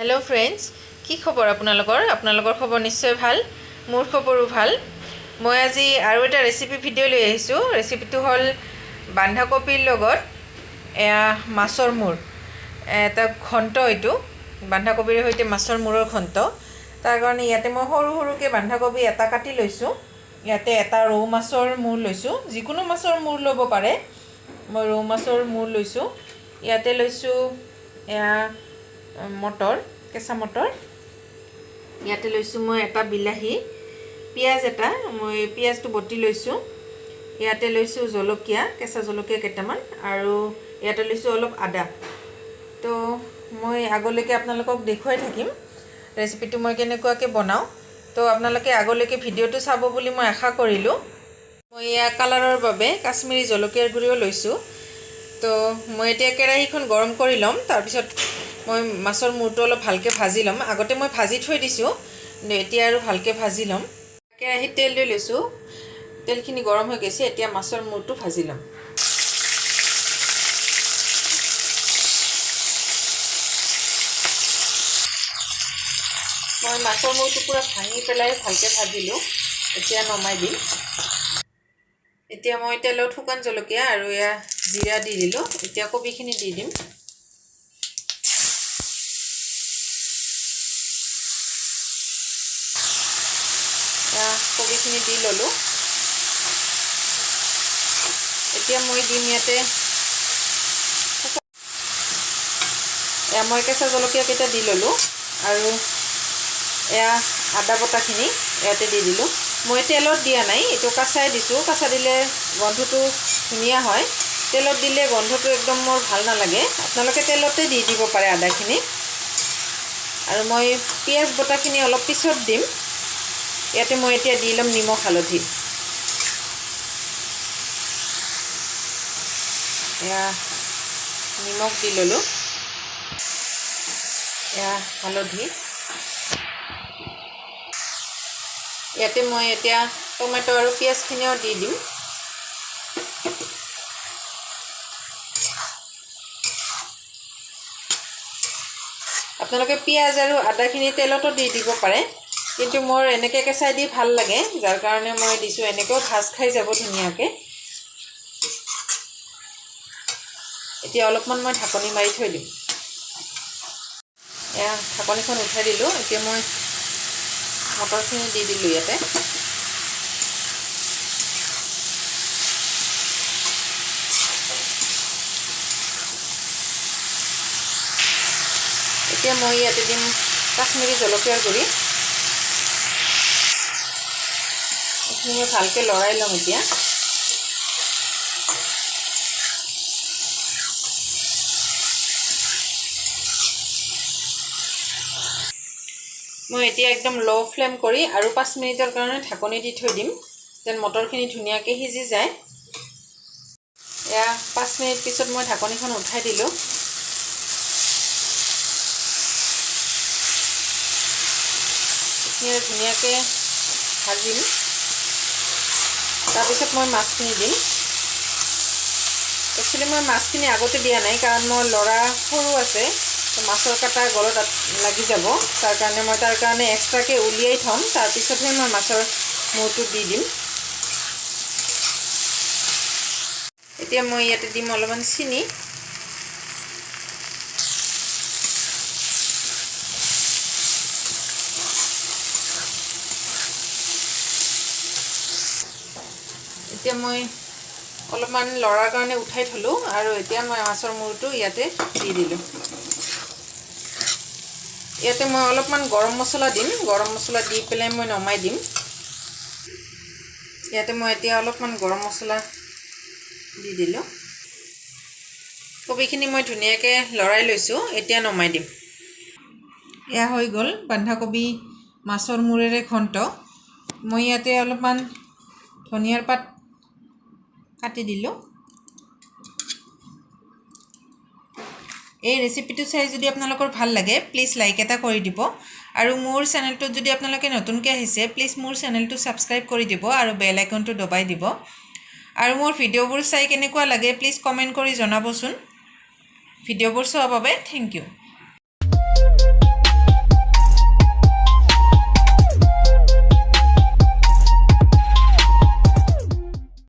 hello friends की खबर आपनालोकर खबर निश्चय भाल मोर खबरो भाल मैं आज आरो एटा रेसिपि भिडिओ লৈ আহিছো रेसिपिটো হল बांधा कपिर লগত मासर मुर एटा घंट एटु बांधा कपिर सहित मासर मुरर घंट तार कारण इयाते मैं सरू सरूके बांधा कपि एटा काटि लैसु इयाते एटा रौ मासर मुर लैसु जिकुनो मासर मुर लब पारे मैं रौ मासर मुर लैसु इयाते लैसु मटर केसा मटर इयाते लैसु मैं एटा बिलाही पियाज एटा मैं पियाजटो बटी लैसु इयाते लैसु जलकिया केसा जलकिया केटामान आरो इयाते लैसु अलप आदा तो मैं आगলৈকে আপোনালোকক দেখুৱাই থাকিম रेसिपिটো मैं केनेकुवाके बनाও तो আপোনালোকে आगলৈকে ভিডিওটো চাব বুলি মই আশা কৰিলো মই ইয়া কালাৰৰ বাবে কাশ্মীৰী জলকিয়াৰ গুড়িও লৈছো तो मैं এতিয়া কেৰাহীখন গৰম কৰি লম তাৰ পিছত मैं मासर मुरটো অলপ ভালকে ভাজি লম আগতে মই ভাজি থৈ দিছো এতিয়া আৰু ভালকে ভাজি লম কেৰাহী তেল লৈ লৈছো তেলখিনি গৰম হৈ গৈছে এতিয়া মাছৰ মুৰটো ভাজি লম মই মাছৰ মুৰটো পুৰা ভাঙি পেলাই ভালকে ভাজিলো এতিয়া নমাই দিম এতিয়া মই তেলত শুকান জলকীয়া আৰু ইয়া জিৰা দি দিলো এতিয়া কবিখিনি দি দিম কবিখিনি দি ললো এতিয়া মই দিম ইয়াতে মই কেঁচা জলকীয়া কেইটা দি ললো আৰু এয়া আদা বটাখিনি ইয়াতে দি দিলো মই তেলত দিয়া নাই এটো কাঁচাই দিছো কাঁচা দিলে গন্ধটো ধুনিয়া হয় তেলত দিলে গন্ধটো একদম মোৰ ভাল নালাগে আপোনালোকে তেলতে দি দিব পাৰে আদাখিনি আৰু মই পিয়াজ বটাখিনি অলপ পিছত দিম ইয়াতে মই এতিয়া দি লম নিমখ হালধি এয়া নিমখ দি ললো এয়া হালধি ইয়াতে মই এতিয়া টমেটো আৰু পিয়াজখিনিও দি দিম আপোনালোকে পিয়াজ আৰু আদাখিনি তেলতো দি দিব পাৰে কিন্তু মোৰ এনেকে কেঁচাই দি ভাল লাগে যাৰ কাৰণে মই দিছো এনেকৈ ভাজ খাই যাব ধুনিয়াকে এতিয়া অলপমান মই ঢাকনি মাৰি থৈ দিম এয়া ঢাকনিখন উঠাই দিলো এতিয়া মই মটৰখিনি দি দিলো ইয়াতে এতিয়া মই ইয়াতে দিম কাশ্মীৰী জলকীয়াৰ গুড়ি मैं ভালকে লৰাই লম এতিয়া মই এতিয়া একদম লো ফ্লেম কৰি আৰু 5 মিনিটৰ কাৰণে ঢাকনি দি থৈ দিম যেন মটৰখিনি ধুনিয়াকে সিজি যায় এয়া 5 মিনিট পিছত মই ঢাকনিখন উঠাই দিলো এতিয়া ধুনিয়াকে ভাজিম তাৰপিছত মই মাছখিনি দিম একচুয়ালি মই মাছখিনি আগতে দিয়া নাই কাৰণ মোৰ লৰা সৰু আছে তো মাছৰ কাটা গলত লাগি যাব তাৰ কাৰণে এক্সট্ৰাকে উলিয়াই থম তাৰ পিছতহে মই মাছৰ মুৰটো দি দিম এতিয়া মই ইয়াতে দিম অলপমান চিনি এতিয়া মই অলপমান লৰাৰ কাৰণে উঠাই থলো আৰু এতিয়া মই মাছৰ মুৰটো ইয়াতে দি দিলো ইয়াতে মই অলপমান গৰম মছলা দিম গৰম মছলা দি পেলাই মই নমাই দিম ইয়াতে মই এতিয়া অলপমান গৰম মছলা দি দিলো কবিখিনি মই ধুনিয়াকে লৰাই লৈছো এতিয়া নমাই দিম এয়া হৈ গল বন্ধাকবি মাছৰ মুৰেৰে ঘন্ট মই ইয়াতে অলপমান ধনিয়াৰ পাত কাটি দিলো এই ৰেচিপিটো চাই যদি আপোনালোকৰ ভাল লাগে প্লিজ লাইক এটা কৰি দিব আৰু মোৰ চেনেলটো যদি আপোনালোকে নতুনকৈ আহিছে প্লিজ মোৰ চেনেলটো সাবস্ক্ৰাইব কৰি দিব আৰু বেল আইকনটো দবাই দিব আৰু মোৰ ভিডিওবোৰ চাই কেনেকুৱা লাগে প্লিজ কমেন্ট কৰি জনাবচোন ভিডিওবোৰ চোৱাৰ বাবে থ্যাংক ইউ